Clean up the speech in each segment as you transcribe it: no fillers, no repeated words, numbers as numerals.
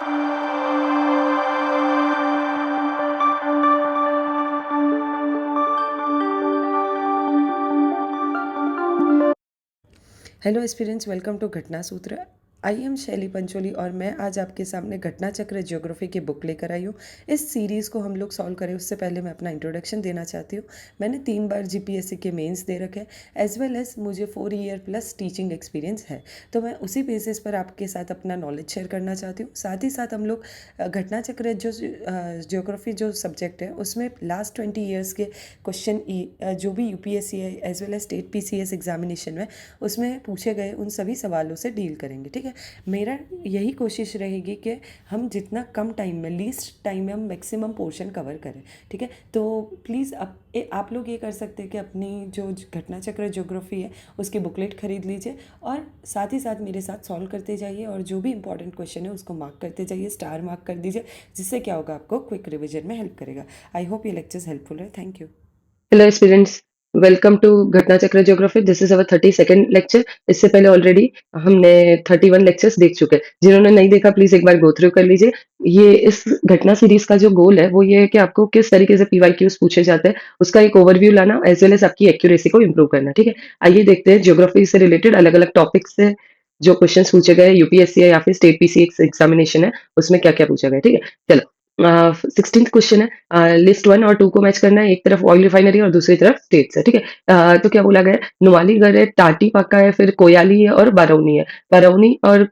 Hello aspirants, welcome to घटना सूत्र। I am शैली पंचोली और मैं आज आपके सामने घटना चक्र ज्योग्राफी की बुक लेकर आई हूँ। इस सीरीज़ को हम लोग सॉल्व करें उससे पहले मैं अपना इंट्रोडक्शन देना चाहती हूँ। मैंने 3 बार जीपीएससी के मेंस दे रखे, एज वेल एज मुझे 4 ईयर प्लस टीचिंग एक्सपीरियंस है। तो मैं उसी बेसिस पर आपके साथ अपना नॉलेज शेयर करना चाहती हूँ। साथ ही साथ हम लोग घटना चक्र जो ज्योग्राफी जो सब्जेक्ट है उसमें लास्ट 20 ईयर्स के क्वेश्चन जो भी यूपीएससी है as well as state PCS examination में उसमें पूछे गए उन सभी सवालों से डील करेंगे। ठीक है, मेरा यही कोशिश रहेगी कि हम जितना कम टाइम में, लीस्ट टाइम में हम मैक्सिमम पोर्शन कवर करें। ठीक है, तो प्लीज़ आप लोग ये कर सकते हैं कि अपनी जो घटना चक्र ज्योग्राफी है उसकी बुकलेट खरीद लीजिए और साथ ही साथ मेरे साथ सॉल्व करते जाइए और जो भी इंपॉर्टेंट क्वेश्चन है उसको मार्क करते जाइए, स्टार मार्क कर दीजिए, जिससे क्या होगा, आपको क्विक रिविजन में हेल्प करेगा। आई होप ये लेक्चर्स हेल्पफुल है। Thank you. Hello students, welcome to Ghatna Chakra geography. This is our 32nd lecture. इससे पहले ऑलरेडी हमने 31 लेक्चर्स देख चुके हैं। जिन्होंने नहीं देखा प्लीज एक बार गो थ्रू कर लीजिए। ये इस घटना सीरीज का जो गोल है वो ये है कि आपको किस तरीके से पीवाईक्यूज पूछे जाते हैं उसका एक ओवरव्यू लाना, एज वेल एज आपकी एक्यूरेसी को इम्प्रूव करना। ठीक है, आइए देखते हैं ज्योग्राफी से रिलेटेड अलग अलग टॉपिक्स से जो क्वेश्चन पूछे गए, यूपीएससी है या फिर स्टेट पीसी एग्जामिनेशन है, उसमें क्या क्या पूछा गया। ठीक है, चलो। 16th क्वेश्चन है, लिस्ट 1 और 2 को मैच करना है। एक तरफ ऑयल रिफाइनरी और दूसरी तरफ स्टेट्स है। ठीक है, तो क्या बोला गया है, नुमालीगढ़ है, टाटी पाका है, फिर कोयाली है और बारौनी है। बारौनी और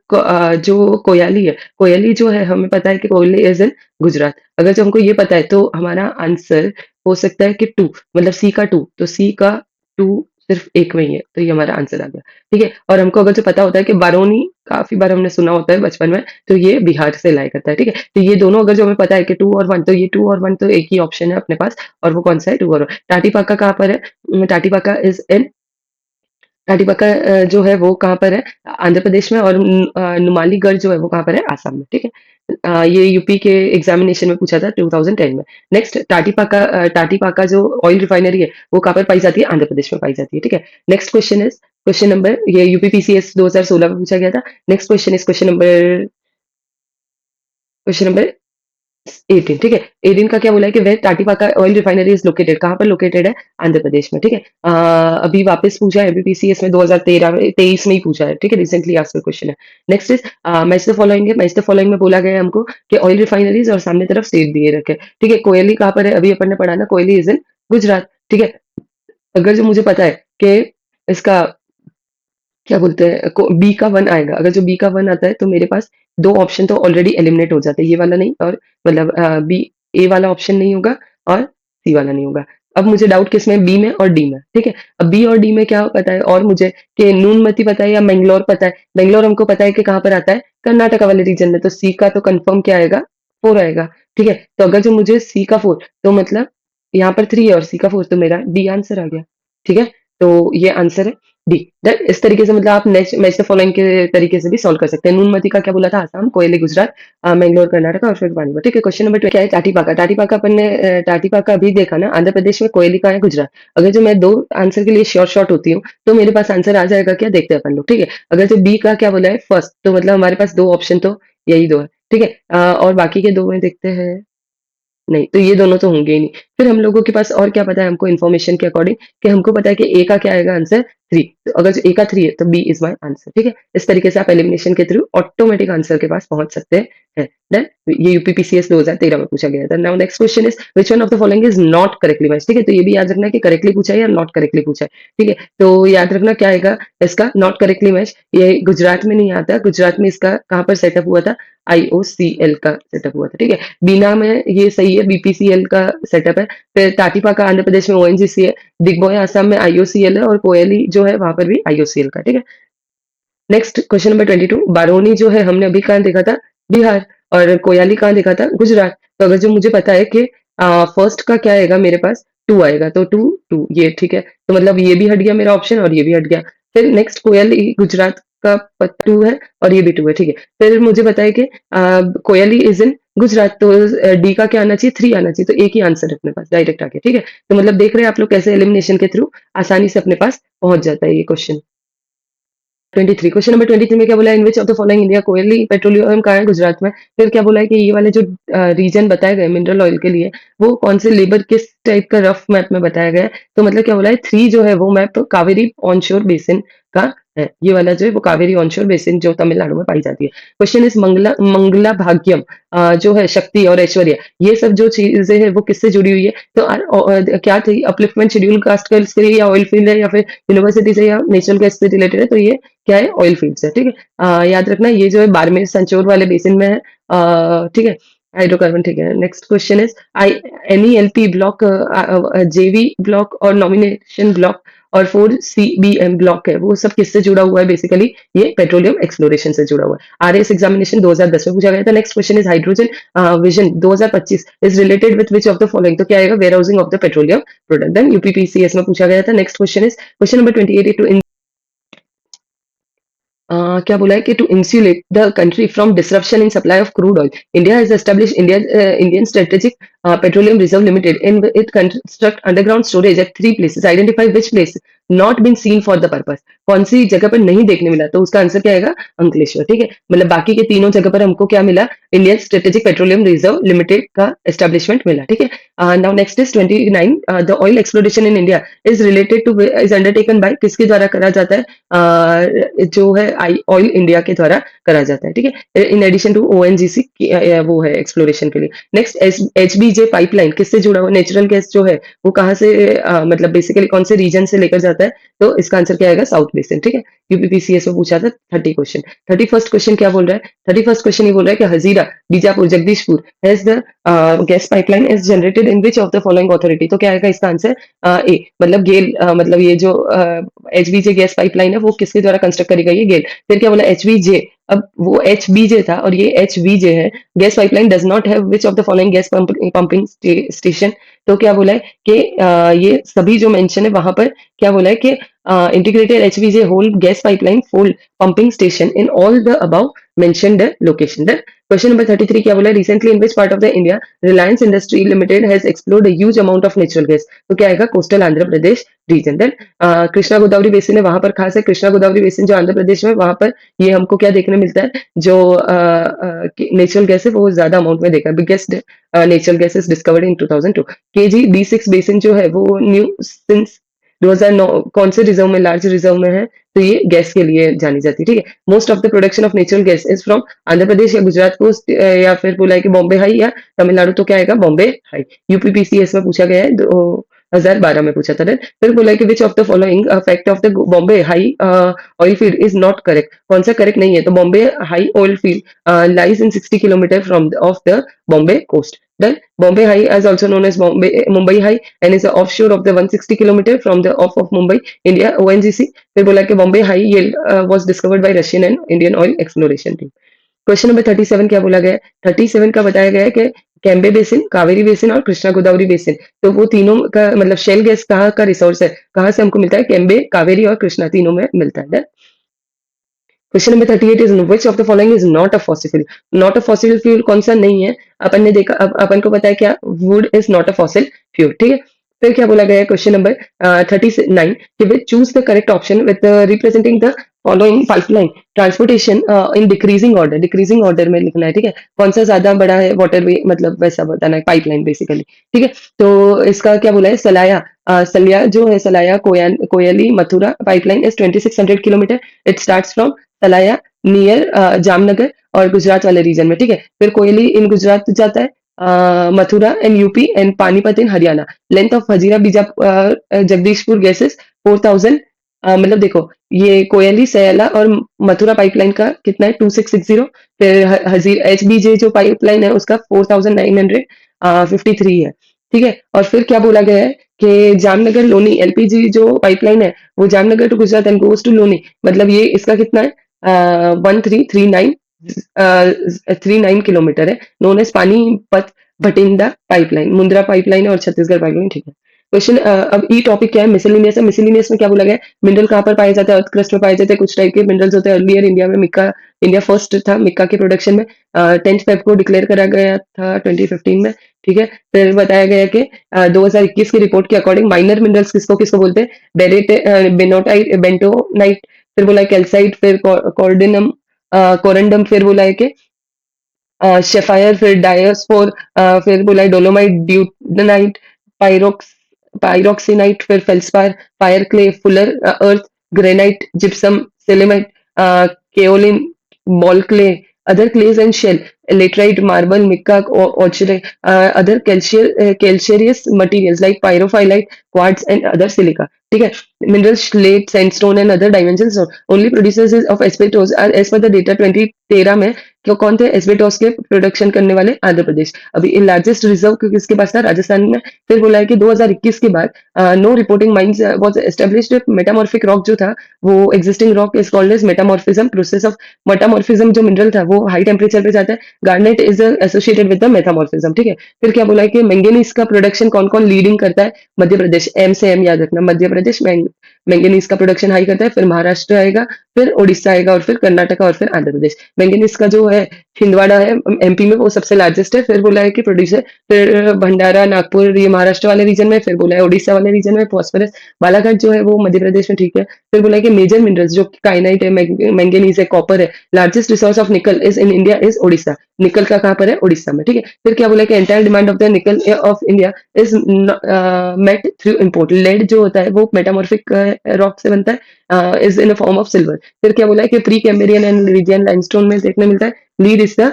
जो कोयाली है, कोयाली जो है हमें पता है कि कोयली इज इन गुजरात। अगर जो हमको ये पता है तो हमारा आंसर हो सकता है कि 2, मतलब सी का 2, तो सी का 2 सिर्फ एक में ही है, तो ये हमारा आंसर आ गया। ठीक है, और हमको अगर जो पता होता है कि बारौनी काफी बार हमने सुना होता है बचपन में, तो ये बिहार से लाई करता है। ठीक है, तो ये दोनों अगर जो हमें पता है कि 2 और 1, तो ये 2 और 1 तो एक ही ऑप्शन है अपने पास, और वो कौन सा है, 2 और 1। टाटीपाका कहाँ पर है? टाटीपाका इज इन, टाटीपाका जो है वो कहाँ पर है, आंध्र प्रदेश में, और नुमालीगढ़ जो है वो कहाँ पर है, आसाम में। ठीक है, ये यूपी के एग्जामिनेशन में पूछा था 2010 में। नेक्स्ट, टाटीपाका जो ऑयल रिफाइनरी है वो कहाँ पर पाई जाती है, आंध्र प्रदेश में पाई जाती है। ठीक है, next question is question number, ये यूपीपीसीएस 2016 में पूछा गया था। Next question is question number 18। ठीक है, 18 का क्या बोला है कि वे टाटीपाका ऑयल रिफाइनरी इज लोकेटेड, कहाँ पर लोकेटेड है, आंध्र प्रदेश में। ठीक है, अभी वापस पूछा है एबीपीसीएस में 2013 में, 23 में ही पूछा है। ठीक है, रिसेंटली आस्क्ड क्वेश्चन है। Next is match the following है। मैच द फॉलोइंग में बोला गया है हमको कि ऑयल रिफाइनरीज और सामने तरफ स्टेट दिए रखे। ठीक है, कोयली कहाँ पर है, अभी अपन ने पढ़ा ना, कोयली इज इन गुजरात। ठीक है, अगर जो मुझे पता है कि इसका क्या बोलते हैं, बी का 1 आएगा, अगर जो बी का 1 आता है तो मेरे पास 2 ऑप्शन तो ऑलरेडी एलिमिनेट हो जाते हैं, ये वाला नहीं, और मतलब बी, ए वाला ऑप्शन नहीं होगा और सी वाला नहीं होगा। अब मुझे डाउट किसमें, बी में और डी में। ठीक है, अब बी और डी में क्या पता है और मुझे, कि नूनमती पता है या मैंगलोर पता है। मैंगलोर हमको पता है कि कहाँ पर आता है, कर्नाटका वाले रीजन में, तो सी का तो कंफर्म क्या आएगा, 4 आएगा। ठीक है, तो अगर जो मुझे सी का 4, तो मतलब यहाँ पर 3 है और सी का 4, तो मेरा डी आंसर आ गया। ठीक है, तो ये आंसर है डी। दैट इस तरीके से मतलब आप नेक्स्ट मैच द फॉलोइंग के तरीके से भी सॉल्व कर सकते हैं। नूनमती का क्या बोला था, आसाम, कोयले गुजरात, मैंगलोर कर्नाटका और फिर पानीपत। ठीक है, क्वेश्चन नंबर 2 क्या है, टाटीपाका। टाटीपाका अपन ने टाटीपाका अभी देखा ना, आंध्र प्रदेश में, कोयली का है गुजरात। अगर जो मैं 2 आंसर के लिए शॉर्ट होती हूँ तो मेरे पास आंसर आ जाएगा क्या, देखते हैं अपन लोग। ठीक है, अगर जो बी का क्या बोला है, फर्स्ट, तो मतलब हमारे पास 2 ऑप्शन तो यही 2 है। ठीक है, और बाकी के 2 में देखते हैं, नहीं, तो ये दोनों तो होंगे ही नहीं। फिर हम लोगों के पास और क्या पता है हमको इन्फॉर्मेशन के अकॉर्डिंग, कि हमको पता है कि ए का क्या आएगा आंसर, 3। तो अगर जो ए का 3 है तो बी इज माय आंसर। ठीक है, इस तरीके से आप एलिमिनेशन के थ्रू ऑटोमेटिक आंसर के पास पहुंच सकते हैं। देन ये यूपीपीसीएस 2013 में पूछा गया था। Now next question is which one of the following is not correctly match. ठीक है, तो ये भी याद रखना है कि करेक्टली पूछा है या नॉट करेक्टली पूछा है। ठीक है, तो याद रखना क्या आएगा इसका, नॉट करेक्टली मैच। ये गुजरात में नहीं आता, गुजरात में इसका कहाँ पर सेटअप हुआ था, आईओसीएल का सेटअप हुआ था। ठीक है, बीना में ये सही है, बीपीसीएल का सेटअप है। फिर टाटीपाका आंध्र प्रदेश में ओएनजीसी है, दिग्बोय आसाम में आईओसीएल है, और कोयली जो है वहां पर भी आईओसीएल का। ठीक है, नेक्स्ट क्वेश्चन नंबर 22, बारौनी जो है हमने अभी कहाँ देखा था, बिहार, और कोयाली कहाँ देखा था, गुजरात। तो अगर जो मुझे पता है कि फर्स्ट का क्या आएगा मेरे पास, 2 आएगा, तो 2 2 ये ठीक है, तो मतलब ये भी हट गया मेरा ऑप्शन और ये भी हट गया। फिर नेक्स्ट, कोयली गुजरात का 2 है और ये भी 2 है। ठीक है, फिर मुझे पता है कि कोयली इज इन गुजरात, तो डी का क्या आना चाहिए, 3 आना चाहिए, तो एक ही आंसर है अपने पास डायरेक्ट आके। ठीक है, तो मतलब देख रहे हैं आप लोग कैसे एलिमिनेशन के थ्रू आसानी से अपने पास पहुंच जाता है ये क्वेश्चन। 23 क्वेश्चन नंबर 23 में क्या बोला है, in which of the following India Koyali petroleum कहाँ है, गुजरात में। फिर क्या बोला है कि ये वाले जो रीजन बताए गए मिनरल ऑयल के लिए, वो कौन से लेबर किस टाइप का रफ मैप में बताया गया है। तो मतलब क्या बोला है, 3 जो है वो मैप कावेरी ऑनशोर बेसिन का है। ये वाला जो है वो कावेरी ऑनशोर बेसिन जो तमिलनाडु में पाई जाती है। क्वेश्चन इज मंगला मंगला भाग्यम जो है शक्ति और ऐश्वर्या, ये सब जो चीजें है वो किससे जुड़ी हुई है। तो क्या थी, अपलिफ्टमेंट शेड्यूल कास्ट गर्ल्स के लिए, या ऑयल फील्ड है, या फिर यूनिवर्सिटी से, या नेचुरल गैस से रिलेटेड है। तो ये क्या है, ऑयल फील्ड से। ठीक है, याद रखना ये जो है बाड़मेर संचोर वाले बेसिन में है। ठीक है, हाइड्रोकार्बन। ठीक है, next question is I NELP block, JV block और नॉमिनेशन ब्लॉक और 4CBM ब्लॉक है, वो सब किससे जुड़ा हुआ है बेसिकली, ये पेट्रोलियम एक्सप्लोरेशन से जुड़ा हुआ है। RAS एग्जामिनेशन 2010 में पूछा गया था। Next question is hydrogen vision 2025 is related with which of the following. तो क्या आएगा, warehousing of the petroleum product. Then UPPCS में पूछा गया था। Next question is question number 28 टू क्या बोला है कि to insulate the country from disruption in supply of crude oil, India has established Indian strategic petroleum reserve limited in it construct underground storage at 3 places, identify which place not been seen for the purpose. कौन सी जगह पर नहीं देखने मिला, तो उसका answer क्या आएगा, अंकलेश्वर। ठीक है, मतलब बाकी के तीनों जगह पर हमको क्या मिला, Indian strategic petroleum reserve limited का एस्टेब्लिशमेंट मिला। ठीक है, now next is 29 the oil exploration in India is related two is undertaken by, किसके द्वारा करा जाता है, जो है ऑयल इंडिया के द्वारा करा जाता है। ठीक है, इन एडिशन टू ONGC वो है एक्सप्लोरेशन के लिए। नेक्स्ट HBJ पाइपलाइन किससे जुड़ा हुआ, नेचुरल गैस जो है वो कहाँ से मतलब बेसिकली कौन से रीजन से लेकर जाता है, तो इसका आंसर क्या आएगा, साउथ बेसिन। ठीक है, UPPCS में पूछा था 30 क्वेश्चन। 31st क्वेश्चन क्या बोल रहा है, 31st क्वेश्चन ये बोल रहा है कि Hazira Bijapur Jagdishpur has the gas pipeline is generated in which of the following authority. तो क्या आएगा इसका आंसर, ए, मतलब गेल, मतलब ये जो HBJ गैस पाइपलाइन है वो किसके द्वारा कंस्ट्रक्ट करी गई है, गेल। फिर क्या बोला, HBJ, अब वो HBJ था और ये HVJ है। Gas pipeline does not have which of the following gas pumping station. तो क्या बोला है कि ये सभी जो मेंशन है वहां पर क्या बोला है कि integrated HVJ whole gas pipeline fold pumping station in all the above mentioned location. Then question number 33 क्या बोला है, recently in which part of the India Reliance Industry Limited has explored a huge amount of natural gas। तो क्या आएगा, coastal Andhra Pradesh region. Then Krishna Godavari basin है, वहां पर खास है कृष्णा गोदावरी बेसिन जो आंध्र प्रदेश में, वहां पर ये हमको क्या देखने मिलता है, जो नेचुरल गैस है वो ज्यादा अमाउंट में देखा। Biggest natural gas is discovered in 2002। KG-D6 basin जो है वो न्यू सिंस 2009 कौन से रिजर्व में, लार्ज रिजर्व में है, तो ये गैस के लिए जानी जाती है। ठीक है, most of the production of natural gas is from Andhra Pradesh या गुजरात कोस्ट, या फिर बोला है कि बॉम्बे हाई या तमिलनाडु। तो क्या आएगा, बॉम्बे हाई। UPPCS में पूछा गया है, 2012 में पूछा था। फिर बोला है कि which of the following fact of the Bombay high oil field is not correct. कौन सा करेक्ट नहीं है, तो Bombay high oil field lies in 60 kilometre from off the Bombay coast. Then Bombay High is also known as Mumbai High and is offshore of the 160 kilometer from the off of Mumbai, India, ONGC। फिर बोला कि Bombay high yield was discovered by Russian and Indian oil exploration team। Question number 37 क्या बोला गया है, 37 का बताया गया है कि कैम्बे बेसिन, कावेरी बेसिन और कृष्णा गोदावरी बेसिन, तो वो तीनों का मतलब शेल गैस कहाँ का रिसोर्स है, कहाँ से हमको मिलता है, कैम्बे, कावेरी और कृष्णा तीनों में मिलता है। Question number 38 is which of the following is not a fossil fuel. Not a fossil fuel कौन सा नहीं है, अपन ने देखा, अपन को पता है क्या, would is not a fossil fuel. ठीक है, फिर क्या बोला गया है क्वेश्चन नंबर 39 कि which choose the correct option with representing the following pipeline transportation in decreasing order में लिखना है। ठीक है, कौन सा ज्यादा बड़ा है, वाटरवे मतलब वैसा बताना है, पाइपलाइन बेसिकली। ठीक है, तो इसका क्या बोला है, सलाया सलिया जो है, Salaya Koyali Mathura pipeline is 2600 kilometre. It starts from Salaya near Jamnagar और गुजरात वाले रीजन में। ठीक है, फिर कोयली इन गुजरात जाता है, Mathura in UP and Panipat in Haryana. Length of Hazira बीजा जगदीशपुर गैसेस 4000, मतलब देखो ये कोयली सयाला और मथुरा पाइपलाइन का कितना है, 2660। फिर हजीर HBJ जो पाइपलाइन है उसका 4953 है। ठीक है, और फिर क्या बोला गया है कि जामनगर लोनी LPG जो पाइपलाइन है वो Jamnagar to Gujarat and goes to Loni, मतलब ये इसका कितना है, 1339 39 किलोमीटर है। Known as Panipat Bhatinda pipeline, Mundra pipeline और छत्तीसगढ़ पाइपलाइन। ठीक है, क्वेश्चन अब ई टॉपिक क्या है, मिसलिनियस है। मिसलिनियस में क्या बोला गया है, मिनरल कहाँ पर पाए जाते हैं, अर्थ क्रस्ट में पाए जाते हैं। कुछ टाइप के मिनरल्स होते हैं। अर्लियर इंडिया में मिक्का, इंडिया फर्स्ट था मिक्का के प्रोडक्शन में। 10 फेब को डिक्लेयर करा गया था 2015 में। ठीक है, फिर बताया गया कि 2021 की रिपोर्ट के अकॉर्डिंग माइनर मिनरल्स किसको किसको बोलते हैं, बेरेट बेनोटाइट बेंटोनाइट फिर बोला है कैल्साइट, फिर कॉर्डिनम, कोरंडम, फिर बोला है कि शेफायर, फिर डायस्पोर, फिर बोला है डोलोमाइट, ड्यूटनाइट, पाइरोक्स पाइरोक्सीनाइट, फिर feldspar, fire clay, fuller earth, granite, gypsum, selenite, kaolin, ball clay, other clays and shell, laterite, marble, mica, other calcareous materials like pyrophyllite, quartz and other silica. ठीक है, minerals, slate, sandstone and other dimensions only producers of asbestos are as per the data 2013 में क्यों कौन थे एस्बेटोस के production करने वाले? आंध्र प्रदेश। अभी लार्जेस्ट रिजर्व किसके पास था? राजस्थान में। फिर बोला है कि 2021 के बाद no reporting mines was established. Metamorphic rock जो था वो existing rock is called as metamorphism process of metamorphism. जो मिनरल था वो हाई टेम्परेचर पे जाता है। Garnet is associated with the metamorphism. ठीक है, फिर क्या बोला है कि मैंगनीज का प्रोडक्शन कौन कौन लीडिंग करता है? मध्य प्रदेश, एम से एम याद रखना, मध्य प्रदेश मैंगनीज का प्रोडक्शन हाई करता है। फिर महाराष्ट्र आएगा, फिर उड़ीसा आएगा और फिर कर्नाटक और फिर आंध्र प्रदेश। मैंगनीज का जो है छिंदवाड़ा है एमपी में, वो सबसे लार्जेस्ट है। फिर बोला है कि प्रोड्यूसर, फिर भंडारा, नागपुर, ये महाराष्ट्र वाले रीजन में। फिर बोला है उड़ीसा वाले रीजन में। फॉस्फोरस, बालाघाट जो है वो मध्य प्रदेश में। ठीक है, फिर बोला है कि मेजर मिनरल्स जो काइनाइट है, मैंगनीज है, कॉपर है। लार्जेस्ट रिसोर्स ऑफ निकल is in India is Odisha. निकल का कहाँ पर है? उड़ीसा में। ठीक है, फिर क्या बोला है कि entire demand of the nickel of India is met through import. Lead जो होता है वो मेटामॉर्फिक रॉक से बनता है, is in form of silver. फिर क्या बोला है कि Precambrian and region limestone में देखने मिलता है। Lead is the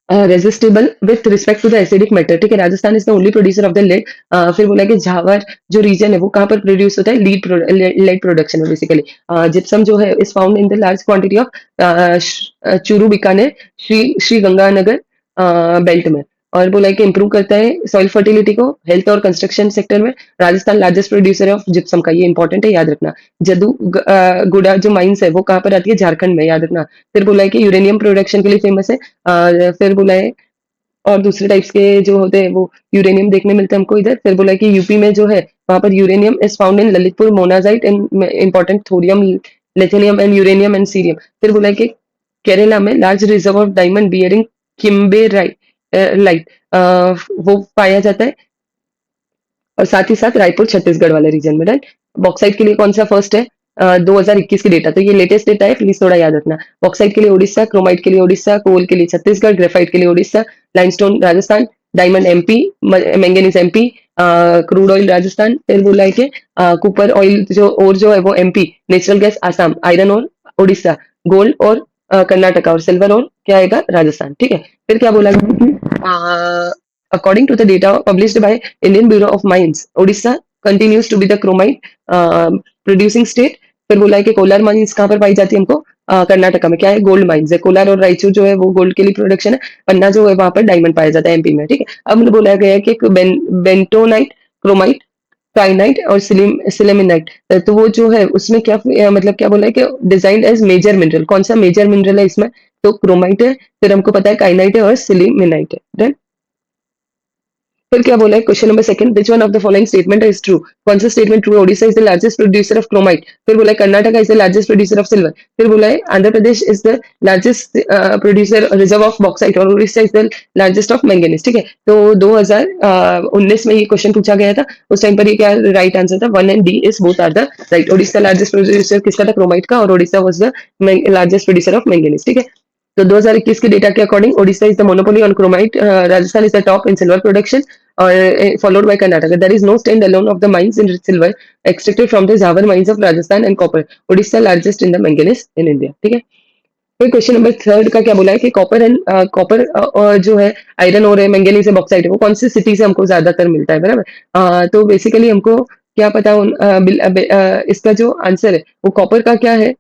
resistible with respect to the acidic matter. ठीक है, Rajasthan is the only producer of the lead. फिर बोला है कि झावर जो रीजन है वो कहाँ पर प्रोड्यूस होता है? लेड प्रोडक्शन में बेसिकली। जिप्सम जो है is found in the large quantity of Churu, Bikaner, Shri Ganganagar belt में। और बोला है कि इंप्रूव करता है सॉइल फर्टिलिटी को, हेल्थ और कंस्ट्रक्शन सेक्टर में। राजस्थान लार्जेस्ट प्रोड्यूसर है ऑफ जिप्सम का, ये इंपॉर्टेंट है, याद रखना। गुड़ा जो माइंस है वो कहाँ पर आती है? झारखंड में, याद रखना। फिर बोला है कि यूरेनियम प्रोडक्शन के लिए फेमस है। फिर बोला है और दूसरे टाइप्स के जो होते हैं वो यूरेनियम देखने मिलते हैं हमको इधर। फिर बोला है कि यूपी में जो है वहां पर uranium is found in Lalitpur, monazite and important thorium, lithium and uranium and cerium. फिर बोला है कि केरला में large reserve of diamond bearing kimberlite वो पाया जाता है। और साथ ही साथ रायपुर छत्तीसगढ़ वाले रीजन में, राइट। बॉक्साइट के लिए कौन सा फर्स्ट है? 2021 की डेटा, तो ये लेटेस्ट डेटा है, प्लीज थोड़ा याद रखना। बॉक्साइट के लिए उड़ीसा, क्रोमाइट के लिए उड़ीसा, कोल के लिए छत्तीसगढ़, ग्रेफाइट के लिए Orissa, limestone Rajasthan, diamond MP, manganese MP, crude oil Rajasthan. फिर बोला है कि कुपर ऑयल जो और जो है वो MP, natural gas Assam, iron और उड़ीसा, गोल्ड और कर्नाटका, और सिल्वर और क्या आएगा? राजस्थान। ठीक है, फिर क्या बोला गया कि according to the data published by Indian Bureau of Mines, Odisha continues to be the chromite producing state. फिर बोला है कि कोलार माइंस कहाँ पर पाई जाती है हमको? कर्नाटका में। क्या है? गोल्ड माइंस है। कोलार और रायचूर जो है वो गोल्ड के लिए प्रोडक्शन है। पन्ना जो है वहां पर डायमंड पाया जाता है एमपी में। ठीक है, अब बोला गया है कि बेंटोनाइट, क्रोमाइट, काइनाइट और सिलेमिनाइट, तो वो जो है उसमें क्या मतलब क्या बोला है कि डिजाइन एज मेजर मिनरल। कौन सा मेजर मिनरल है इसमें? तो क्रोमाइट है, फिर हमको पता है काइनाइट है और सिलिमिनाइट है, राइट। फिर क्या बोला है? Question number second, which one of the following statement is true? कौन सा स्टेटमेंट ट्रू है? Odisha is the largest producer of chromite. फिर बोला है Karnataka is the largest producer of silver. फिर बोला है Andhra Pradesh is the largest producer reserve of bauxite, और Orissa is the largest of manganese. ठीक है, तो 2019 में ये क्वेश्चन पूछा गया था। उस टाइम पर ये क्या राइट आंसर था? 1 and D is both are the right. Odisha largest producer किसका था? क्रोमाइट का, और Odisha was the largest producer of manganese. ठीक है, तो 2021 के डेटा के according Odisha is the monopoly on chromite, Rajasthan is the top in silver production, or followed by Karnataka. There is no stand-alone of the mines in silver extracted from the Zawar mines of Rajasthan and copper. Odisha largest in the manganese in India. ठीक है, फिर question number third का क्या बोला है कि copper जो है आयरन और मैंगनीज है, बॉक्साइट है, वो कौन सी सिटी से हमको ज्यादातर मिलता है? बराबर। तो बेसिकली हमको क्या पता इसका जो आंसर है वो कॉपर का क्या है?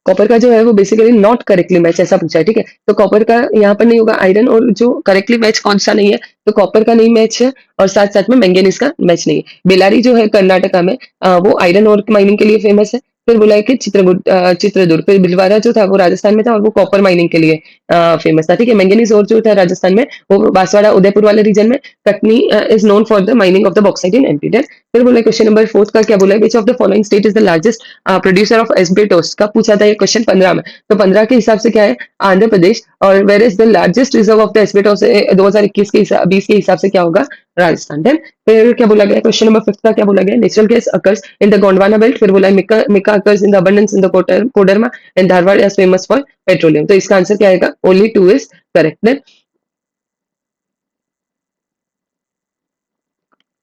कॉपर का जो है वो बेसिकली नॉट करेक्टली मैच, ऐसा पूछा है। ठीक है, तो कॉपर का यहाँ पर नहीं होगा। आयरन और जो करेक्टली मैच कौन सा नहीं है? तो कॉपर का नहीं मैच है, और साथ साथ में मैंगनीज का मैच नहीं है। बेलारी जो है कर्नाटका में, वो आयरन और माइनिंग के लिए फेमस है। फिर बोला है कि चित्रदुर्ग। फिर भिलवाड़ा जो था वो राजस्थान में था, और वो कॉपर माइनिंग के लिए फेमस था। ठीक है, मैंगनीज और जो था राजस्थान में वो बांसवाड़ा, उदयपुर वाले रीजन में। Katni is known for the mining of the bauxite in MP. फिर बोला क्वेश्चन नंबर फोर्थ का क्या बोला है? Which of the following state is the largest producer of asbestos? का पूछा था ये क्वेश्चन 15 में, तो 15 के हिसाब से क्या है? आंध्र प्रदेश। और where is the largest reserve of the asbestos 2021 के हिसाब 20 के हिसाब से क्या होगा? राजस्थान। देन फिर क्या बोला गया, क्वेश्चन नंबर 5 का क्या बोला गया, natural gas occurs in the Gondwana belt, फिर बोला है mica mica occurs in the abundance in the Koderma and Dharwar is famous for petroleum. तो इसका आंसर क्या आएगा, only 2 is correct. Then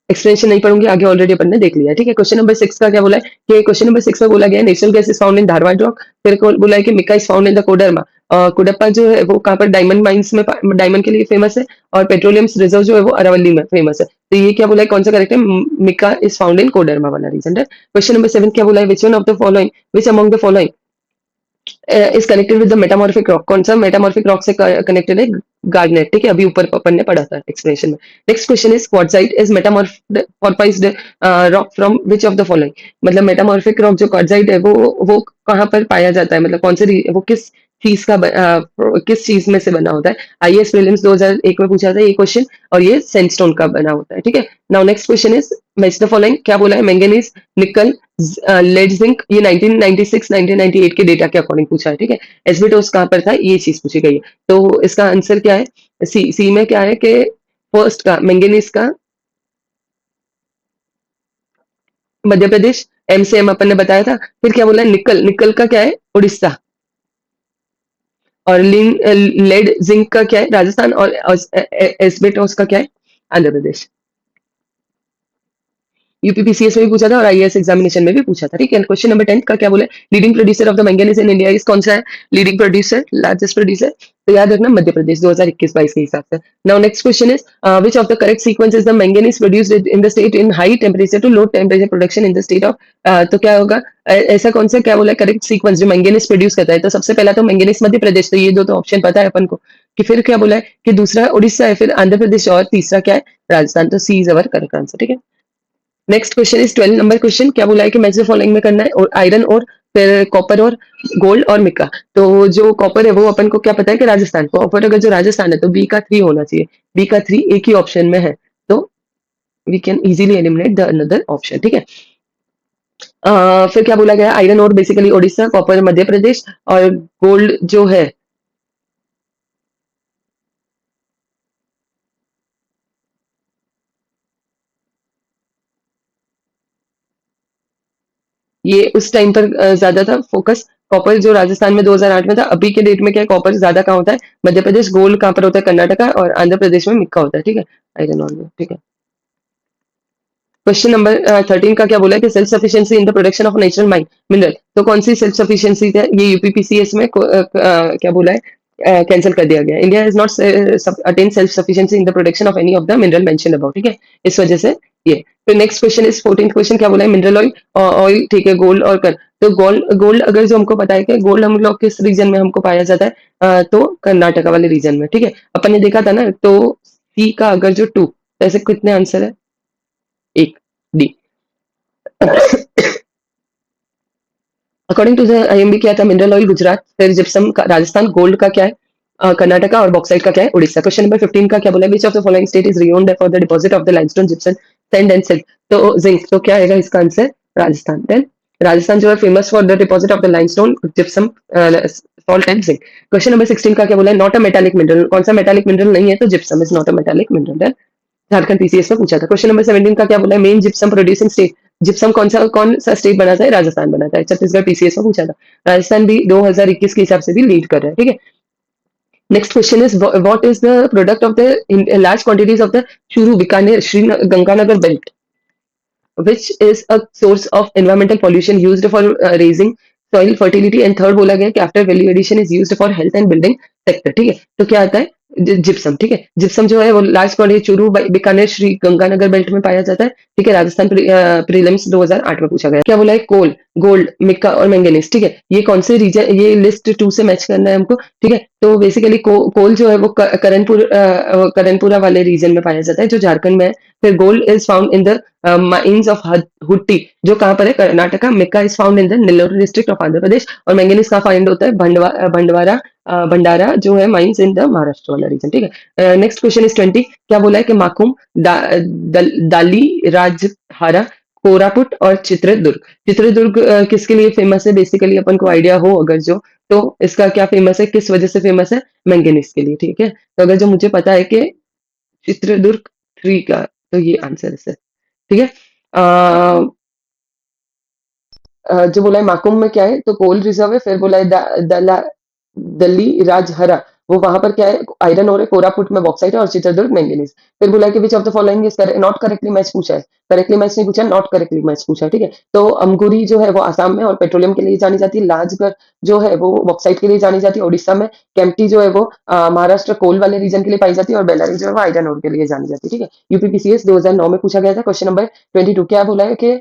explanation नहीं पढ़ूंगी, आगे ऑलरेडी अपन ने देख लिया है, ठीक है। क्वेश्चन नंबर 6 का क्या बोला है कि क्वेश्चन नंबर 6 में बोला गया है natural gas is found in Dharwar rock, फिर बोला है कि mica is found in the Koderma. Cuddapah जो है वो कहाँ पर, डायमंड माइंस में, डायमंड के लिए फेमस है, और पेट्रोलियम रिजर्व जो है वो अरावली में फेमस है। तो ये क्या बोला है, कौन सा करेक्ट है, mica is found in Koderma वाला रीजन है। क्वेश्चन नंबर 7 क्या बोला है, which one of the following, which among the following is connected with the metamorphic rock, कौन सा मेटामॉर्फिक रॉक से कनेक्टेड है, गार्डनेट, ठीक है, अभी ऊपर अपन ने पढ़ा था एक्सप्लेनेशन में। Next question is quartzite is metamorphosed rock from which of the following, मतलब मेटामॉर्फिक रॉक जो क्वार्टजाइट है वो कहाँ पर पाया जाता है, मतलब कौन से वो चीज का किस चीज में से बना होता है। आईएएस प्रीलिम्स 2001 में पूछा था ये क्वेश्चन, और ये सैंडस्टोन का बना होता है, ठीक है। Now next question is match the following, क्या बोला है, मैंगनीज, निकल, लेड, जिंक, ये 1996 1998 के डेटा के अकॉर्डिंग पूछा है, ठीक है। एस्बेस्टोस कहाँ पर था, ये चीज पूछी गई है। तो इसका आंसर क्या है, सी सी में क्या है कि फर्स्ट का मैंगनीज का मध्य प्रदेश, एम से एम अपन ने बताया था। फिर क्या बोला है, निकल, निकल का क्या है, उड़ीसा, और लेड जिंक का क्या है, राजस्थान, और एस्बेस्टोस का क्या है, आंध्र प्रदेश। यूपीपीसीएस में भी पूछा था और आईएएस एग्जामिनेशन में भी पूछा था, ठीक है। क्वेश्चन नंबर 10 का क्या बोला, leading producer of the manganese in India is, कौन सा है लीडिंग प्रोड्यूसर, लार्जेस्ट प्रोड्यूसर, तो याद रखना मध्य प्रदेश 2021-22 के हिसाब से। Now next question is which of the correct sequence is the manganese produced in the state in high temperature to low temperature production in the state of, तो क्या होगा, ऐसा कौन सा, क्या बोला करेक्ट सीक्वेंस जो मैंगनीज प्रोड्यूस करता है, तो सबसे पहला तो मैंगनीज मध्य प्रदेश, तो ये दो तो ऑप्शन पता है अपन को। कि फिर क्या बोला है कि दूसरा उड़ीसा है, फिर आंध्र प्रदेश, और तीसरा क्या है, राजस्थान। तो सी इज अवर करेक्ट आंसर, ठीक है। Next question is 12 number question, क्या बोला है कि मैच द फॉलोइंग में करना है, और आयरन और फिर कॉपर और गोल्ड और मिका। तो जो कॉपर है वो अपन को क्या पता है कि राजस्थान, कॉपर अगर जो राजस्थान है तो बी का 3 होना चाहिए, बी का 3 एक ही ऑप्शन में है, तो we can easily eliminate the another option, ठीक है। फिर क्या बोला गया, आयरन और बेसिकली उड़ीसा, कॉपर मध्य प्रदेश, और गोल्ड जो है ये उस टाइम पर ज्यादा था फोकस, कॉपर जो राजस्थान में 2008 में था। अभी के डेट में क्या है, कॉपर ज्यादा कहाँ होता है, मध्य प्रदेश, गोल्ड कहाँ पर होता है, कर्नाटका, और आंध्र प्रदेश में मिक्का होता है, ठीक है, आयरन और गोल्ड, ठीक है। क्वेश्चन नंबर 13 का क्या बोला है कि self sufficiency in the production of natural mine mineral, तो कौन सी सेल्फ सफिशिएंसी है, ये यूपीपीसीएस में क्या बोला है, कैंसिल कर दिया गया, India is not attain self sufficiency in the production of any of the mineral mention about, ठीक है, इस वजह से ये। फिर next question is 14th question, क्या बोला है, मिनरल ऑयल, ऑयल, ठीक है, गोल्ड और कर, तो गोल्ड, गोल्ड अगर जो हमको पता है कि गोल्ड हम लोग किस रीजन में हमको पाया जाता है, तो कर्नाटका वाले रीजन में, ठीक है, अपन ने देखा था ना, तो सी का अगर जो 2, तो ऐसे कितने आंसर है, एक, D. According to the IMB क्या था, मिनरल ऑयल गुजरात, फिर जिप्सम का राजस्थान, गोल्ड का क्या है, कर्नाटका, और बॉक्साइट का क्या है, उड़ीसा। क्वेश्चन नंबर 15 का क्या बोला है, which of the following state is renowned for the deposit of the limestone, gypsum, sand and silk, तो जिंक, तो क्या आएगा इसका आंसर, राजस्थान। देन राजस्थान जो है famous for the deposit of the limestone, gypsum, salt and zinc. Question number 16 का क्या बोला है, नॉट अ मेटालिक मिनरल, कौन सा मेटालिक मिनरल नहीं है, तो gypsum is not a metallic mineral. Jharkhand PCS में पूछा था। क्वेश्चन नंबर 17 का क्या बोला है, main gypsum producing state, gypsum कौन सा स्टेट बनाता है, राजस्थान बनाता है, छत्तीसगढ़ पीसीएस में पूछा था। राजस्थान भी 2021 के हिसाब से भी लीड कर रहा है, ठीक है। Next question is what is the product of the large quantities of the Churu Bikaner Shri Ganganagar belt, which is a source of environmental pollution used for raising soil fertility, and third बोला गया कि after value addition is used for health and building sector, ठीक है। तो क्या आता है, gypsum, ठीक है, जिप्सम जो है वो large quantity Churu Bikaner Shri Ganganagar belt में पाया जाता है, ठीक है। राजस्थान प्रीलिम्स 2008 में पूछा गया। क्या बोला है, कोल, गोल्ड, मिक्का और मैंगनीज, ठीक है, ये कौन से रीजन, ये लिस्ट 2 से मैच करना है हमको, ठीक है। तो बेसिकली कोल जो है वो करणपुरा वाले रीजन में पाया जाता है जो झारखंड में है। फिर gold is found in the mines of Hutti जो कहाँ पर है, Karnataka. Mica is found in the Nellore district of Andhra Pradesh, और मैंगनीज कहाँ फाइंड होता है, भंडारा जो है माइंस इन द महाराष्ट्र वाला रीजन, ठीक है। नेक्स्ट क्वेश्चन इज 20, क्या बोला है कि माकुम, दाली राजहारा, कोरापुट और चित्रदुर्ग। चित्रदुर्ग किसके लिए फेमस है, बेसिकली अपन को आइडिया हो अगर जो, तो इसका क्या फेमस है, किस वजह से फेमस है, मैंगनीज के लिए, ठीक है। तो अगर जो मुझे पता है कि चित्रदुर्ग 3 का, तो ये आंसर है इससे, ठीक है। जो बोला है माकुम में क्या है, तो कोल रिजर्व है। फिर बोला है दली राजहरा, वो वहां पर क्या है, आयरन और है। कोरापुट में बॉक्साइट है और चित्रदुर्ग मैंगनीज। फिर बोला है कि which of the following is not correctly match पूछा है, करेक्टली मैच नहीं पूछा, नॉट करेक्टली मैच पूछा है, ठीक है। तो अमगुरी जो है वो आसाम में और पेट्रोलियम के लिए जानी जाती है। लाजगढ़ जो है वो बॉक्साइट के लिए जानी जाती है उड़ीसा में। केम्प्टी जो है वो महाराष्ट्र कोल वाले रीजन के लिए पाई जाती है। और बेलारी जो है वो आयरन और के लिए जानी जाती है, ठीक है। यूपीपीसीएस 2009 में पूछा गया था। क्वेश्चन नंबर 22 क्या बोला है कि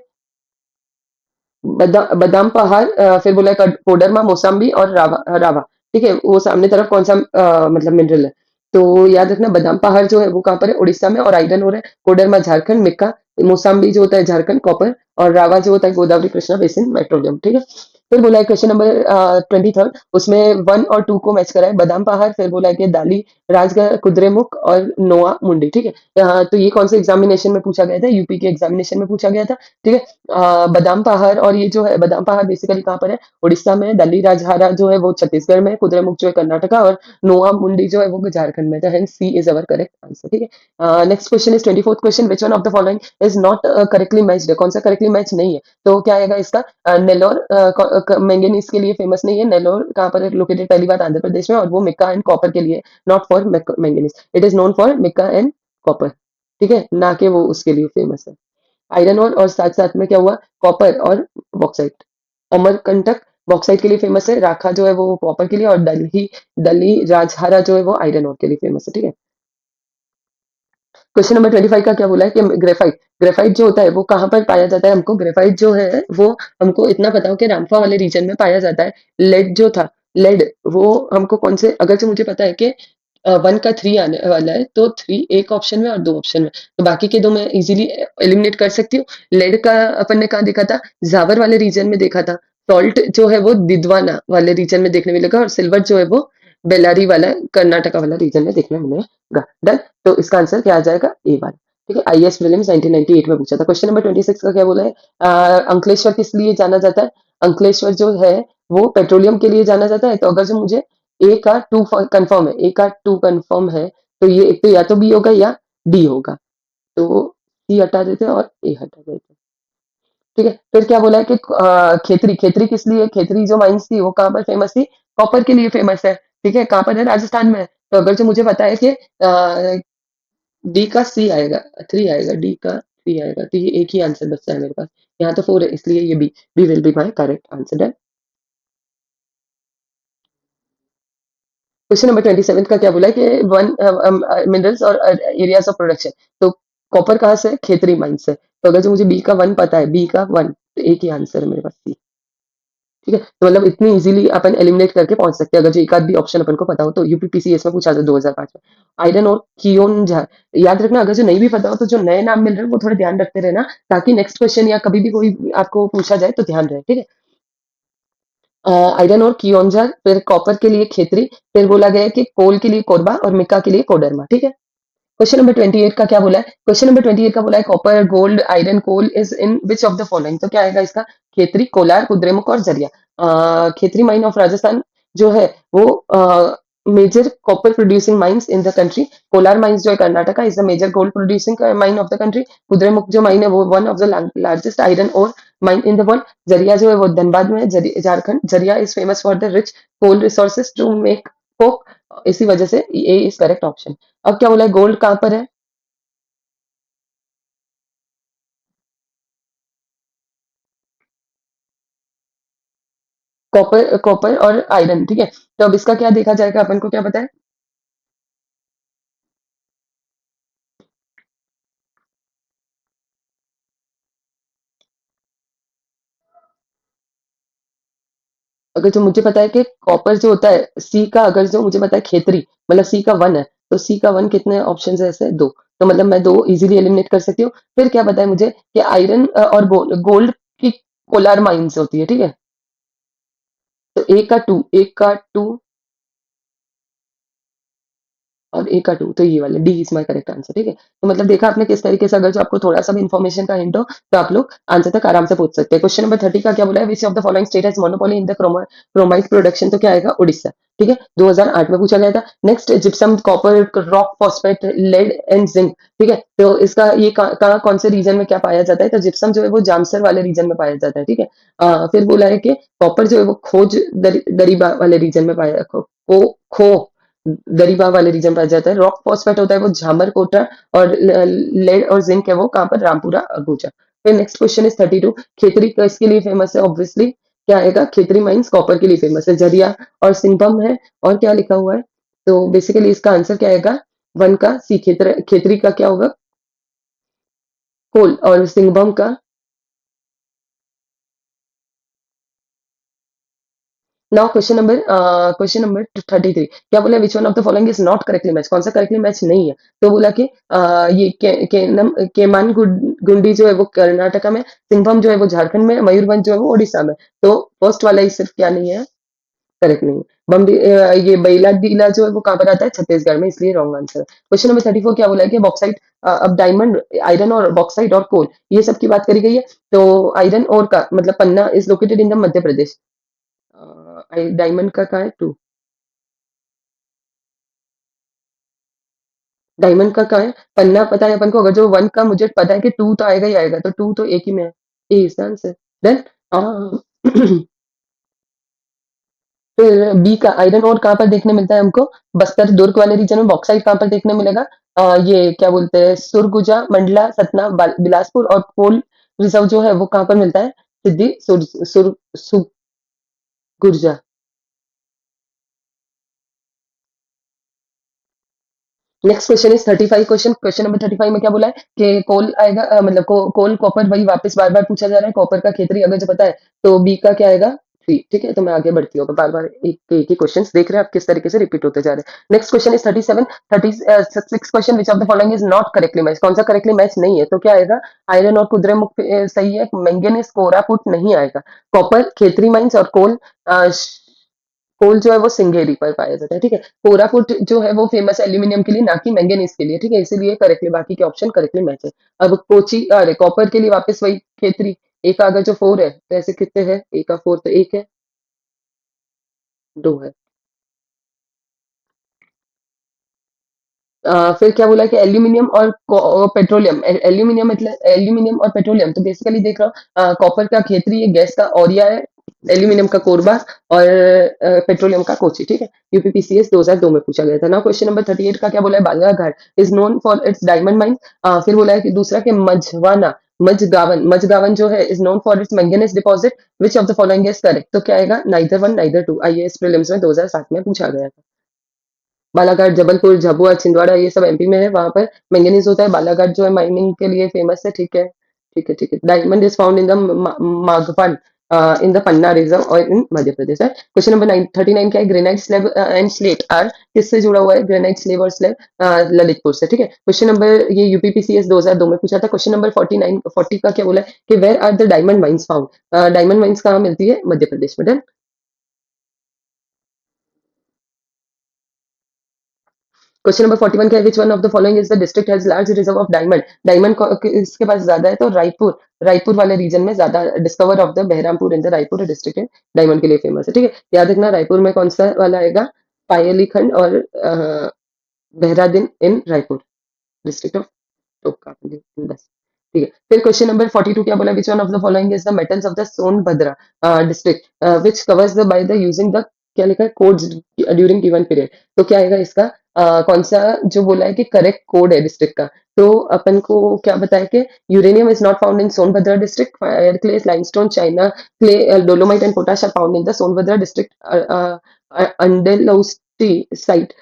बादाम पहाड़, फिर बोला है कोडरमा, मौसाम्बी और रावा, ठीक है। वो सामने तरफ कौन सा मतलब मिनरल है, तो याद रखना बादाम पहाड़ जो है वो कहाँ पर है, उड़ीसा में और आयरन हो रहा है। कोडरमा झारखंड, मिक्का मौसाम्बी जो होता है झारखंड कॉपर, और रावा जो होता है गोदावरी कृष्णा बेसिन पेट्रोलियम, ठीक है। फिर बोला है क्वेश्चन नंबर 23 उसमें 1 और 2 को मैच करा है। बादाम पहाड़, फिर बोला है कि दाली राजगढ़, कुद्रेमुख और नोआ मुंडी, ठीक है। तो ये कौन से एग्जामिनेशन में पूछा गया था, यूपी के एग्जामिनेशन में पूछा गया था, ठीक है। बादाम पहाड़, और ये जो है बादाम पहाड़ बेसिकली कहाँ पर है, उड़ीसा में। दली राजहारा जो है वो छत्तीसगढ़ में, कुद्रेमुख जो है कर्नाटका, और नोआ मुंडी जो है वो झारखंड में। तो hence C is our correct answer, ठीक है। Next question is 24th question, which one of the following is not correctly matched, कौन सा करेक्टली मैच नहीं है, तो क्या आएगा इसका। नेल्लोर मैंगनीज के लिए फेमस नहीं है। नेल्लोर कहाँ पर लोकेटेड, पहली बात आंध्र प्रदेश में, और वो मिक्का एंड कॉपर के लिए, not for manganese, it is known for Mika and copper, ठीक है, ना कि वो उसके लिए फेमस है। आयरन और साथ साथ में क्या हुआ, कॉपर और बॉक्साइट। अमरकंटक बॉक्साइट के लिए फेमस है, राखा जो है वो कॉपर के लिए, और दली दली राजहारा जो है वो आयरन और के लिए फेमस है, ठीक है। क्वेश्चन नंबर 25 का क्या बोला है कि ग्रेफाइट, ग्रेफाइट जो होता है वो कहाँ पर पाया जाता है, हमको ग्रेफाइट जो है वो हमको इतना पता हो कि रामफा वाले रीजन में पाया जाता है। लेड जो था, लेड वो हमको कौन से, अगर जो मुझे पता है कि 1 का 3 आने वाला है, तो 3 एक ऑप्शन में और 2 ऑप्शन में, तो बाकी के 2 मैं इजीली एलिमिनेट कर सकती हूँ। लेड का अपन ने कहाँ देखा था, जावर वाले रीजन में देखा था। सॉल्ट जो है वो दिद्वाना वाले रीजन में देखने मिलेगा, और सिल्वर जो है वो बेलारी वाला कर्नाटका वाला रीजन में देखने मिलेगा। डन। तो इसका आंसर क्या आ जाएगा, ए वाला, ठीक है। आईएएस प्रीलिम्स 1998 में पूछा था। क्वेश्चन नंबर 26 का क्या बोला है, अंकलेश्वर किस लिए जाना जाता है। अंकलेश्वर जो है वो पेट्रोलियम के लिए जाना जाता है। तो अगर जो मुझे A का 2 कंफर्म है, A का 2 कंफर्म है, तो ये एक तो या तो बी होगा या डी होगा। तो सी हटा देते हैं और ए हटा देते हैं, ठीक है। फिर क्या बोला है कि खेतरी, खेतरी किस लिए, खेतरी जो माइंस थी वो कहाँ पर फेमस थी, कॉपर के लिए फेमस है, ठीक है। कहाँ पर है, राजस्थान में है। तो अगर जो मुझे पता है कि डी का सी आएगा, 3 आएगा, डी का 3 आएगा, तो ये एक ही आंसर बचता है मेरे पास। यहाँ तो 4 है, इसलिए ये B, B will be my correct answer. Done. Question number 27 का क्या बोला है कि वन मिनरल्स और एरियाज ऑफ प्रोडक्शन, तो कॉपर कहाँ से है, खेतरी माइन से। तो अगर जो मुझे बी का 1 पता है, बी का 1, तो एक ही आंसर है मेरे पास सी, ठीक है। तो मतलब इतनी इजीली अपन एलिमिनेट करके पहुंच सकते हैं अगर जो एक आध भी ऑप्शन अपन को पता हो। तो यूपीपीसीएस में पूछा था 2005 में। आयरन और कियोन झा, याद रखना, अगर जो नहीं भी पता हो तो जो नए नाम मिल रहे हैं वो थोड़े ध्यान रखते रहना, ताकि नेक्स्ट क्वेश्चन या कभी भी कोई आपको पूछा जाए तो ध्यान रहे, ठीक है। आयरन और कियोंझा, फिर कॉपर के लिए खेतरी, फिर बोला गया है कि कोल के लिए कोरबा और मिका के लिए कोडरमा, ठीक है। क्वेश्चन नंबर 28 का क्या बोला है, क्वेश्चन नंबर 28 का बोला है copper gold iron coal is in which of the following, तो क्या आएगा इसका, खेतरी, कोलार, कुद्रेमुख और जरिया। खेतरी माइन ऑफ राजस्थान जो है वो major copper producing mines in the country. Kolar mines जो है Karnataka is the major gold producing mine of the country. Kudremukh जो माइन है वो one of the largest iron ore mine in the world. Jharia जो है वो धनबाद में है, Jharkhand. Jharia is famous for the rich coal resources to make coke, इसी वजह से ए इज करेक्ट ऑप्शन। अब क्या बोला है, गोल्ड कहाँ पर है, कॉपर, कॉपर और आयरन, ठीक है। तो अब इसका क्या देखा जाएगा, अपन को क्या पता है। अगर जो मुझे पता है कि कॉपर जो होता है सी का, अगर जो मुझे पता है खेतरी, मतलब सी का 1 है, तो सी का 1 कितने ऑप्शन है ऐसे, 2। तो मतलब मैं 2 इजीली एलिमिनेट कर सकती हूँ। फिर क्या पता है मुझे कि आयरन और गोल्ड की कोलार माइंस होती है, ठीक है। तो ए का 2, और ए का 2 तो ये वाला D is my correct answer, ठीक है। तो मतलब देखा आपने किस तरीके से अगर जो आपको थोड़ा सा भी इन्फॉर्मेशन का हिंट हो तो आप लोग आंसर तक आराम से पूछ सकते हैं। क्वेश्चन नंबर 30 का क्या बोला है, which of the following state has monopoly in the chromite production, तो क्या आएगा, उड़ीसा, ठीक है। 2008 में पूछा गया था। Next, gypsum, copper, rock, phosphate, lead and zinc, ठीक है। तो इसका ये कहाँ कौन से रीजन में क्या पाया जाता है, तो जिप्सम जो है वो जामसर वाले रीजन में पाया जाता है, ठीक है। फिर बोला है कि कॉपर जो है वो खोज दरीबा वाले रीजन में पाया खो दरीबा वाले रीजन में पाया जाता है। रॉक फॉस्फेट होता है वो झामर कोटा, और लेड और जिंक है वो कहाँ पर, रामपुरा अगुचा। फिर नेक्स्ट क्वेश्चन इज 32, खेतरी किसके लिए फेमस है, ऑब्वियसली क्या आएगा, खेतरी माइंस कॉपर के लिए फेमस है। झरिया और सिंघम है, और क्या लिखा हुआ है, तो बेसिकली इसका आंसर क्या आएगा, वन का सी, खेतरी का क्या होगा, कोल, और सिंघम का। नाउ क्वेश्चन नंबर 33, क्या बोला, विच one of the following is not correctly match, कौन सा करेक्टली मैच नहीं है। तो बोला कि ये केमान गुंडी जो है वो कर्नाटका में, सिंघम जो है वो झारखंड में, मयूरभंज जो है वो ओडिशा में। तो फर्स्ट वाला ही सिर्फ क्या नहीं है, करेक्ट नहीं है। ये बैलाडीला जो है वो कहाँ पर आता है, छत्तीसगढ़ में, इसलिए रॉन्ग आंसर। क्वेश्चन नंबर 34 क्या बोला है कि बॉक्साइट, अब डायमंड, आयरन और बॉक्साइट और कोल, ये सब की बात करी गई है। तो आयरन और का मतलब Panna is located in the Madhya Pradesh. Diamond का कहाँ है, टू, डायमंड का कहाँ है, पन्ना पता है अपन को, अगर जो वन का मुझे पता है कि टू तो आएगा ही आएगा, तो टू तो एक ही में है, ए इज द आंसर। देन फिर बी का आयरन ओर कहाँ पर देखने मिलता है हमको, बस्तर दुर्ग वाले रीजन में। बॉक्साइट कहाँ पर देखने मिलेगा, ये क्या बोलते हैं, सुरगुजा, मंडला, सतना, बिलासपुर। और कोल रिजर्व जो है वो कहाँ पर मिलता है, Sidhi Surguja. Next question is 35 question number 35 में क्या बोला है कि कोल आएगा, मतलब कोल कॉपर, वही वापस बार बार पूछा जा रहा है, कॉपर का खेतरी अगर जो पता है तो बी का क्या आएगा, थ्री, ठीक है। तो मैं आगे बढ़ती हूँ, बार बार एक ही क्वेश्चन देख रहे हैं आप किस तरीके से रिपीट होते जा रहे हैं। Next question is 37, 36 question, which of the following is not correctly match, कौन सा करेक्टली मैच नहीं है, तो क्या आएगा, आयरन और कुद्रेमुख सही है, मैंगनीज कोरापुट नहीं आएगा, कॉपर खेतरी माइंस, और कोल जो है वो सिंगेरी पर पाया जाता है, ठीक है। कोरापुट जो है वो फेमस है एल्यूमिनियम के लिए, ना कि मैंगनीज के लिए, ठीक है, इसीलिए करेक्टली बाकी के ऑप्शन करेक्टली मैच है। अब कोची, अरे कॉपर के लिए वापस वही खेतरी, एक का अगर जो फोर है तो ऐसे कितने हैं, एक का फोर तो एक है, दो है। फिर क्या बोला कि एल्यूमिनियम और पेट्रोलियम, एल्यूमिनियम मतलब एल्यूमिनियम और पेट्रोलियम, तो बेसिकली देख रहा हूँ, कॉपर का खेतरी है, गैस का ओरिया है, एल्यूमिनियम का कोरबा, और पेट्रोलियम का कोची, ठीक है। यूपीपीसीएस 2002 में पूछा गया था ना। क्वेश्चन नंबर 38 का क्या बोला है, Balaghat is known for it's diamond mine. फिर बोला है कि दूसरा के मझवाना, मझगावन जो है is known for its manganese deposit, which of the following is correct, तो क्या आएगा, neither one neither two, IAS prelims में 2007 में पूछा गया था। बालाघाट, जबलपुर, झाबुआ, छिंदवाड़ा ये सब एमपी में है, वहां पर मैंगनीज होता है। बालाघाट जो है माइनिंग के लिए फेमस है, ठीक है, ठीक है, ठीक है। Diamond is found in the मागफन, इन द पन्ना रिजर्व और इन मध्य प्रदेश है। क्वेश्चन नंबर 39 क्या है, granite slab and slate are किससे जुड़ा हुआ है, ग्रेनाइट स्लेब और स्लेब ललितपुर से, ठीक है। क्वेश्चन नंबर, ये यूपीपीसीएस 2002 में पूछा था। क्वेश्चन नंबर 40 का क्या बोला है कि where are the diamond mines found, diamond mines कहाँ मिलती है, मध्य प्रदेश में। क्वेश्चन नंबर 41 क्या है, which one of the following is the district has large reserve of diamond, diamond इसके पास ज्यादा है, तो रायपुर, रायपुर वाले रीजन में ज्यादा, discover of the Behrampur in the Raipur district है, डायमंड के लिए फेमस है, ठीक है। याद रखना रायपुर में कौन सा वाला आएगा, पायली खंड, और बहरादिन इन रायपुर डिस्ट्रिक्ट ऑफ टोका, बस, ठीक है। फिर क्वेश्चन नंबर 42 क्या बोला, विच one of the following is the metals of the Sonbhadra district which covers the by the using the, क्या लिखा है, कोड्स ड्यूरिंग गिवन पीरियड, तो क्या आएगा इसका, कौन सा जो बोला है कि करेक्ट कोड है डिस्ट्रिक्ट का, तो अपन को क्या बताया कि uranium is not found in Sonbhadra district, fire clay, limestone, china clay, dolomite and potash are found in the Sonbhadra district, andalusite site,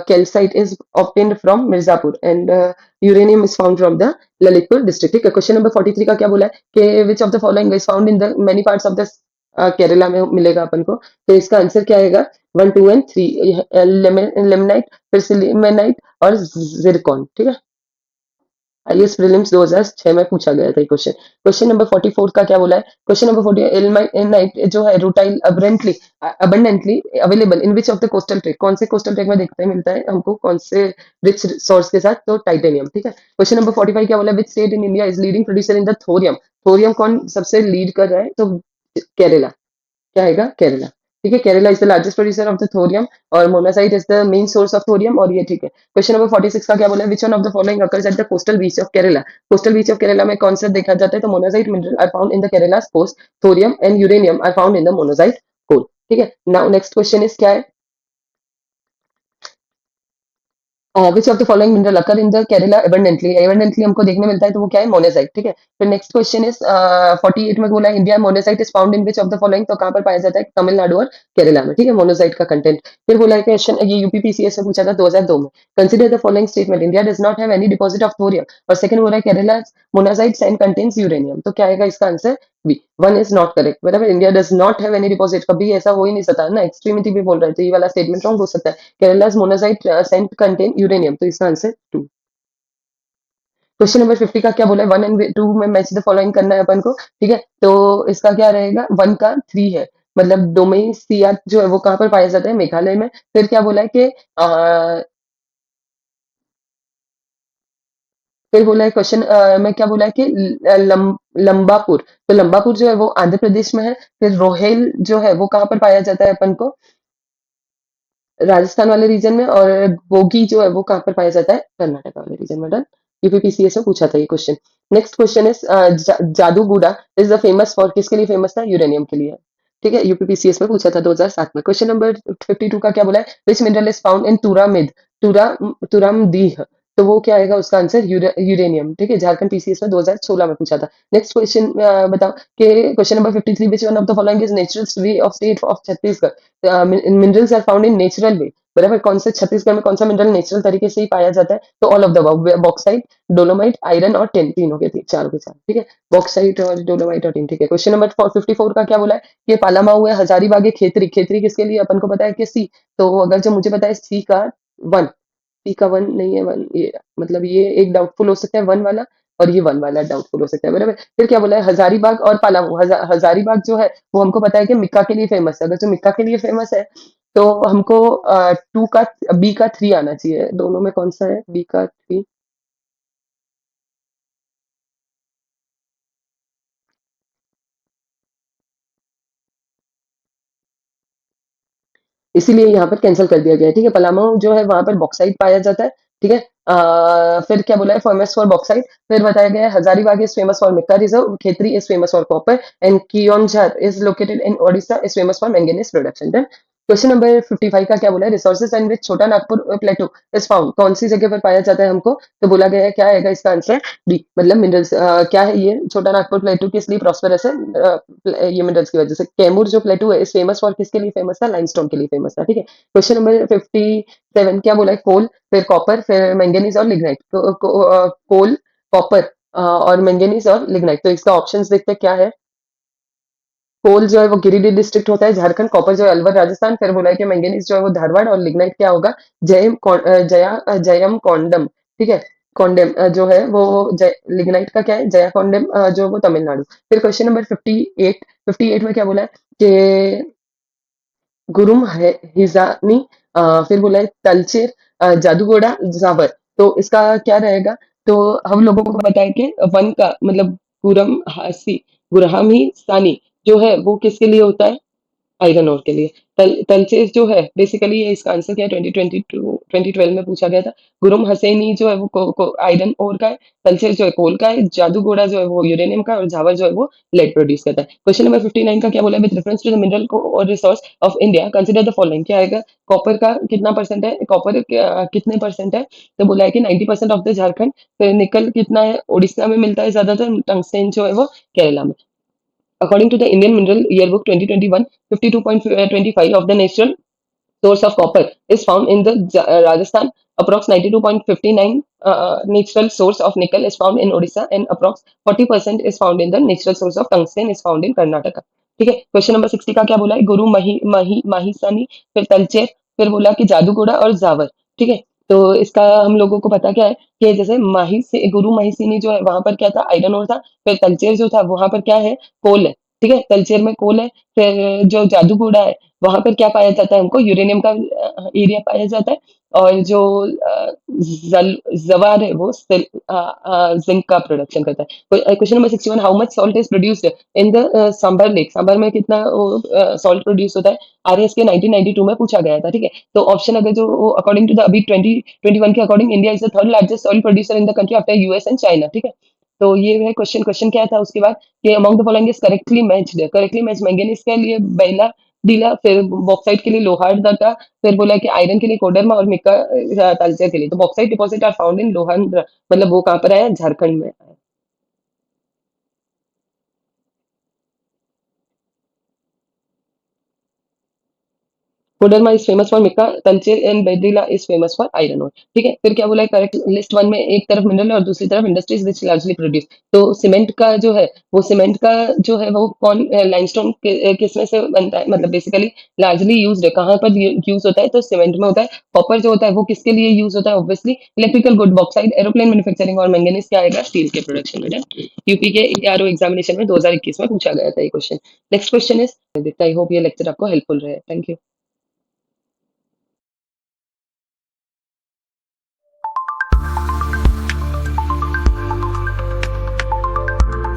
calcite is obtained from Mirzapur, and uranium is found from the Lalitpur district, ठीक है। Question number 43 का क्या बोला है कि which of the following is found in the many parts of the, Kerala में मिलेगा अपन को, तो इसका आंसर क्या आएगा, वन, टू एंड थ्री, लेमनाइट, फिर सिलिमेनाइट और जिरकॉन, ठीक है। आईएएस प्रीलिम्स 2006 में पूछा गया था ये क्वेश्चन। क्वेश्चन नंबर 44 का क्या बोला है? क्वेश्चन नंबर 40, इल्मेनाइट जो है rutile abundantly available in which of the coastal tract? कौन से कोस्टल ट्रेक में देखते हैं मिलता है हमको, कौन से रिच सोर्स के साथ? तो टाइटेनियम, ठीक है। क्वेश्चन नंबर 45 क्या बोला है? Which state in India is leading producer in the thorium? Thorium कौन सबसे लीड कर रहा है? तो केरला। क्या आएगा? केरला। ठीक है, Kerala is the largest producer of the thorium और monazite is the main source of thorium, और ये ठीक है। क्वेश्चन नंबर 46 का क्या बोला है? Which one of the following occurs at the coastal beach of Kerala? Coastal beach of Kerala में कौन सा देखा जाता है? तो monazite mineral are found in the Kerala coast, thorium and uranium are found in the monazite coal. ठीक है, नाउ नेक्स्ट क्वेश्चन इज क्या है? Which of the following mineral occur in the Kerala abundantly? Abundantly हमको देखने मिलता है, तो वो क्या है? मोनेसाइट। ठीक है, फिर नेक्स्ट क्वेश्चन इज 48 में बोला है India monazite is found in which of the following? तो कहाँ पर पाया जाता है? तमिलनाडु और केरला में। ठीक है, मोनेसाइट का कंटेंट। फिर बोला है क्वेश्चन, ये यूपीपीसीएस से पूछा था 2002 में। Consider the following statement, India does not have any deposit of thorium, और सेकंड बोला है Kerala monazite sand contains uranium. तो क्या आएगा इसका answer? B, one is not correct. बराबर, India does not have any deposit, कभी ऐसा हो ही नहीं सकता ना, एक्सट्रीमिटी भी बोल रहे थे, ये वाला स्टेटमेंट रॉन्ग हो सकता है। Kerala's monazite sand contain uranium, तो इसका आंसर टू। क्वेश्चन नंबर 50 का क्या बोला है? 1 और 2 में मैच द फॉलोइंग करना है अपन को। ठीक है, तो इसका क्या रहेगा? 1 का 3 है, मतलब डोमेई सियाच जो है वो कहाँ पर पाया जाता है? मेघालय में। फिर क्या बोला है कि फिर बोला है क्वेश्चन में क्या बोला है कि लंबापुर, तो लंबापुर जो है वो आंध्र प्रदेश में है। फिर रोहेल जो है वो कहाँ पर पाया जाता है अपन को? राजस्थान वाले रीजन में। और बोगी जो है वो कहाँ पर पाया जाता है? कर्नाटक वाले रीजन में। डन। यूपीपीसीएस में पूछा था ये question. Next question is Jaduguda is the famous for, किसके लिए फेमस था? यूरेनियम के लिए। ठीक है, यूपीपीसीएस में पूछा था 2007 में। क्वेश्चन नंबर 52 का क्या बोला है? Which mineral is found in तुरामिद, तुरा तुरामदीह? तो वो क्या आएगा उसका आंसर? यूरेनियम। ठीक है, झारखंड पीसीएस में 2016 में पूछा था। नेक्स्ट क्वेश्चन बताओ कि question number 53, which one of the following is natural way of state of Chhattisgarh? Minerals are found in natural way. बराबर, कौन से छत्तीसगढ़ में कौन सा मिनरल नेचुरल तरीके से ही पाया जाता है? तो all of the bauxite, dolomite, iron और टिन, तीनों के चारों के चार। ठीक है, बॉक्साइट और डोलोमाइट और टिन। ठीक है, क्वेश्चन नंबर 54 का क्या बोला है? ये पालामाऊ है, हजारीबाग है, खेतरी। खेतरी किसके लिए? अपन को पता है कि सी, तो अगर जो मुझे पता है सी का वन, सी का वन नहीं है, वन ये मतलब ये एक डाउटफुल हो सकता है वन वाला, और ये वन वाला डाउटफुल हो सकता है। बराबर, फिर क्या बोला है? हजारीबाग और पालामू। हजारीबाग जो है वो हमको पता है कि मिक्का के लिए फेमस है। अगर जो मिक्का के लिए फेमस है तो हमको टू का बी का थ्री आना चाहिए। दोनों में कौन सा है? बी का थ्री। इसीलिए यहाँ पर कैंसिल कर दिया गया है। ठीक है, पलामू जो है वहां पर बॉक्साइट पाया जाता है। ठीक है, फिर क्या बोला है? Famous for bauxite. फिर बताया गया है Hazaribagh is famous for mica reserve, Khetri is famous for copper, and Keonjhar is located in Odisha is famous for manganese production. Question number 55 का क्या बोला है? रिसोर्सेज एंड विच छोटा नागपुर प्लेटो इज फाउंड, कौन सी जगह पर पाया जाता है हमको? तो बोला गया है क्या आएगा इसका आंसर? डी, मतलब मिनरल्स। क्या है ये छोटा नागपुर प्लेटो? किस लिए प्रॉस्परस है? ये मिनरल्स की वजह से। कैमूर जो प्लेटो है इस फेमस फॉर, किसके लिए फेमस था? लाइमस्टोन के लिए फेमस था। ठीक है, क्वेश्चन नंबर 57 क्या बोला है? कोल, फिर कॉपर, फिर मैंगनीज और लिग्नाइट। कोल, कॉपर और मैंगनीज और लिग्नाइट, तो इसका ऑप्शंस देखते हैं क्या है। कोल जो है वो गिरिडीह डिस्ट्रिक्ट होता है झारखंड, कॉपर जो है अलवर राजस्थान, फिर बोला है कि मैंगनीज जो है वो धारवाड़, और लिग्नाइट क्या होगा? जयम कॉन्डम। ठीक है, कॉन्डेम जो है वो लिग्नाइट का क्या है? जया कॉन्डेम जो वो तमिलनाडु। फिर क्वेश्चन नंबर 58 में क्या बोला है कि गुरुम हिजानी, फिर बोला है तलचेर, जादूगोड़ा, जावर। तो इसका क्या रहेगा? तो हम लोगों को पता है कि वन का मतलब गुरम हासी, गुरहम ही सानी जो है वो किसके लिए होता है? आयरन ओर के लिए। तलचेर जो है बेसिकली ये इसका आंसर क्या है? 2022 2012 में पूछा गया था। गुरुम हसैनी जो है वो आयरन ओर का है। तलचेर जो है कोल का है। जादू घोड़ा जो है वो यूरेनियम का है, और झावर जो है वो लेड प्रोड्यूस करता है। क्वेश्चन नंबर 59 का क्या बोला है? With reference to the mineral और resource of India consider the following, क्या आएगा? कॉपर का कितना परसेंट है? कॉपर कितने परसेंट है? तो बोला है कि 90% ऑफ द झारखंड। फिर निकल कितना है? उड़ीसा में मिलता है ज्यादातर। टंगस्टेन जो है वो केरला में। According to the Indian Mineral Yearbook 2021, 52.25 of the natural source of copper is found in the Rajasthan. Approx 92.59 natural source of nickel is found in Odisha, and approx 40% is found in the natural source of tungsten is found in Karnataka. ठीक है, question number 60 का क्या बोला है? गुरु माहिसानी, फिर तलचेर, फिर बोला कि जादूगोड़ा और जावर। ठीक है, तो इसका हम लोगों को पता क्या है कि जैसे माही से गुरु महिषिनी जो है वहां पर क्या था, आयरन ओर था। फिर तलचेर जो था वहां पर क्या है, कोल है। ठीक है, तलचेर में कोल है। फिर जो जादूगोड़ा है वहां पर क्या पाया जाता है, हमको यूरेनियम का एरिया पाया जाता है। और जो जवार है वो जिंक का प्रोडक्शन करता है। Question number 61, how much salt is produced in the Sambhar lake. Sambhar में कितना सॉल्ट प्रोड्यूस होता है, आरएस के 1992 में पूछा गया था। ठीक है, तो ऑप्शन अगर जो अकॉर्डिंग टू द अभी 2021 के according, India is the third largest oil producer in the country after US and China. ठीक है, तो ये है क्वेश्चन। क्वेश्चन क्या था उसके बाद कि among the following is correctly matched. Correctly match manganese के लिए बेला डीला, फिर बॉक्साइट के लिए लोहारदगा, फिर बोला कि आयरन के लिए कोडरमा और मिक्का तालचेर के लिए। तो bauxite deposit are found in Lohandra, मतलब वो कहाँ पर है, झारखंड में। Koderma is famous for mica, Talcher and Bedila is famous for iron ore. ठीक है, फिर क्या बोला है करेक्ट। लिस्ट वन में एक तरफ मिनरल और दूसरी तरफ इंडस्ट्रीज विच लार्जली प्रोड्यूस। तो सीमेंट का जो है वो, सीमेंट का जो है वो कौन, लाइमस्टोन किस में से बनता है, मतलब बेसिकली लार्जली यूज्ड है, कहाँ पर यूज होता है, तो सीमेंट में होता है। कॉपर जो होता है वो किसके लिए यूज होता है, obviously electrical good, bauxite aeroplane manufacturing, और मैंगनीज क्या आएगा, स्टील के प्रोडक्शन में। यूपी के आरओ एग्जामिनेशन में 2021 में पूछा गया था ये question. Next question is, I hope ये लेक्चर आपको हेल्पफुल रहे। Thank you.